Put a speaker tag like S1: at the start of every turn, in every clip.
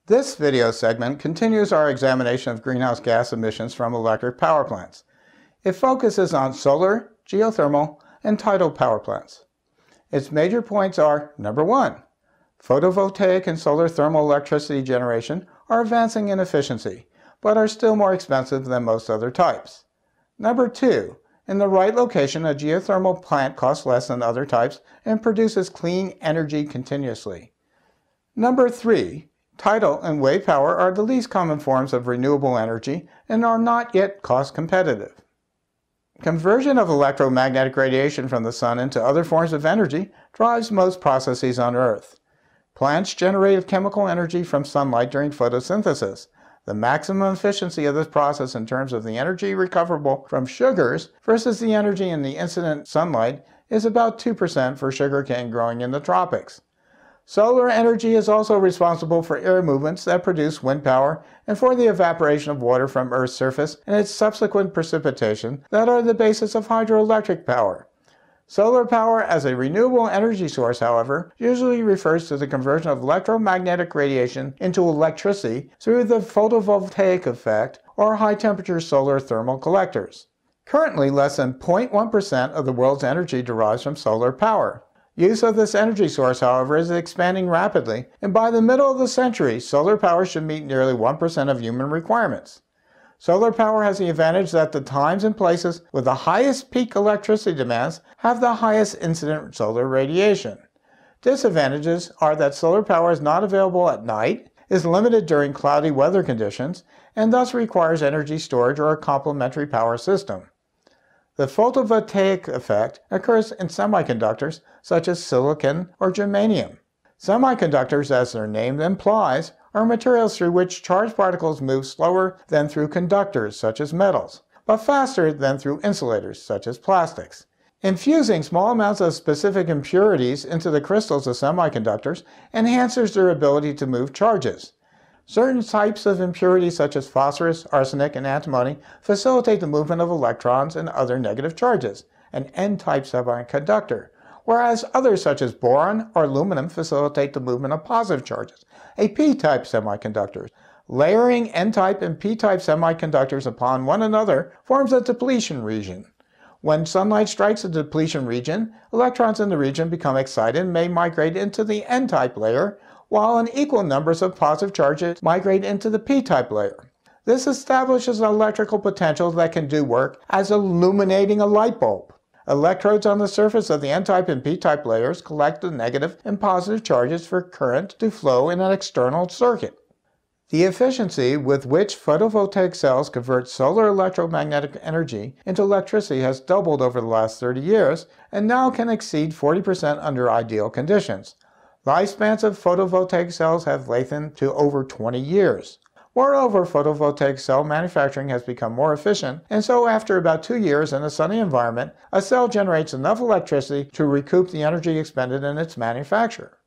S1: This video segment continues our examination of greenhouse gas emissions from electric power plants. It focuses on solar, geothermal, and tidal power plants. Its major points are: number 1, photovoltaic and solar thermal electricity generation are advancing in efficiency, but are still more expensive than most other types. Number 2, in the right location, a geothermal plant costs less than other types and produces clean energy continuously. Number 3, tidal and wave power are the least common forms of renewable energy and are not yet cost competitive. Conversion of electromagnetic radiation from the sun into other forms of energy drives most processes on Earth. Plants generate chemical energy from sunlight during photosynthesis. The maximum efficiency of this process in terms of the energy recoverable from sugars versus the energy in the incident sunlight is about 2% for sugarcane growing in the tropics. Solar energy is also responsible for air movements that produce wind power and for the evaporation of water from Earth's surface and its subsequent precipitation that are the basis of hydroelectric power. Solar power as a renewable energy source, however, usually refers to the conversion of electromagnetic radiation into electricity through the photovoltaic effect or high-temperature solar thermal collectors. Currently, less than 0.1% of the world's energy derives from solar power. Use of this energy source, however, is expanding rapidly, and by the middle of the century, solar power should meet nearly 1% of human requirements. Solar power has the advantage that the times and places with the highest peak electricity demands have the highest incident solar radiation. Disadvantages are that solar power is not available at night, is limited during cloudy weather conditions, and thus requires energy storage or a complementary power system. The photovoltaic effect occurs in semiconductors such as silicon or germanium. Semiconductors, as their name implies, are materials through which charged particles move slower than through conductors such as metals, but faster than through insulators such as plastics. Infusing small amounts of specific impurities into the crystals of semiconductors enhances their ability to move charges. Certain types of impurities such as phosphorus, arsenic, and antimony facilitate the movement of electrons and other negative charges, an N-type semiconductor, whereas others such as boron or aluminum facilitate the movement of positive charges, a P-type semiconductor. Layering N-type and P-type semiconductors upon one another forms a depletion region. When sunlight strikes a depletion region, electrons in the region become excited and may migrate into the N-type layer, while an equal numbers of positive charges migrate into the P-type layer. This establishes an electrical potential that can do work as illuminating a light bulb. Electrodes on the surface of the N-type and P-type layers collect the negative and positive charges for current to flow in an external circuit. The efficiency with which photovoltaic cells convert solar electromagnetic energy into electricity has doubled over the last 30 years and now can exceed 40% under ideal conditions. Lifespans of photovoltaic cells have lengthened to over 20 years. Moreover, photovoltaic cell manufacturing has become more efficient, and so after about 2 years in a sunny environment, a cell generates enough electricity to recoup the energy expended in its manufacture.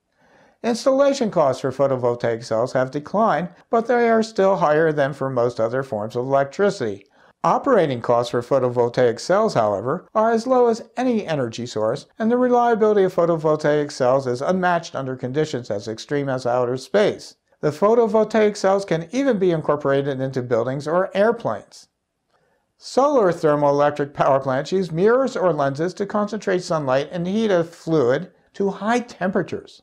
S1: Installation costs for photovoltaic cells have declined, but they are still higher than for most other forms of electricity. Operating costs for photovoltaic cells, however, are as low as any energy source, and the reliability of photovoltaic cells is unmatched under conditions as extreme as outer space. The photovoltaic cells can even be incorporated into buildings or airplanes. Solar thermoelectric power plants use mirrors or lenses to concentrate sunlight and heat a fluid to high temperatures.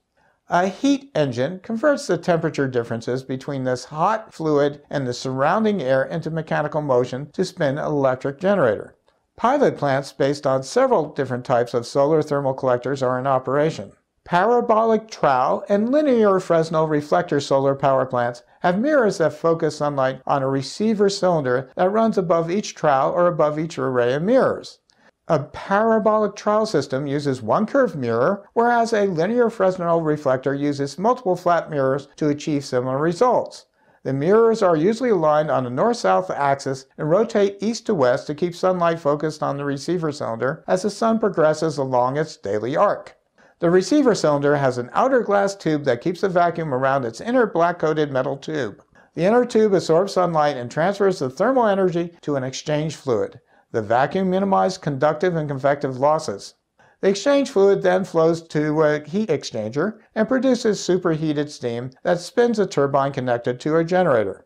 S1: A heat engine converts the temperature differences between this hot fluid and the surrounding air into mechanical motion to spin an electric generator. Pilot plants based on several different types of solar thermal collectors are in operation. Parabolic trow and linear Fresnel reflector solar power plants have mirrors that focus sunlight on a receiver cylinder that runs above each trow or above each array of mirrors. A parabolic trowel system uses one curved mirror, whereas a linear Fresnel reflector uses multiple flat mirrors to achieve similar results. The mirrors are usually aligned on a north-south axis and rotate east to west to keep sunlight focused on the receiver cylinder as the sun progresses along its daily arc. The receiver cylinder has an outer glass tube that keeps the vacuum around its inner black-coated metal tube. The inner tube absorbs sunlight and transfers the thermal energy to an exchange fluid. The vacuum minimizes conductive and convective losses. The exchange fluid then flows to a heat exchanger and produces superheated steam that spins a turbine connected to a generator.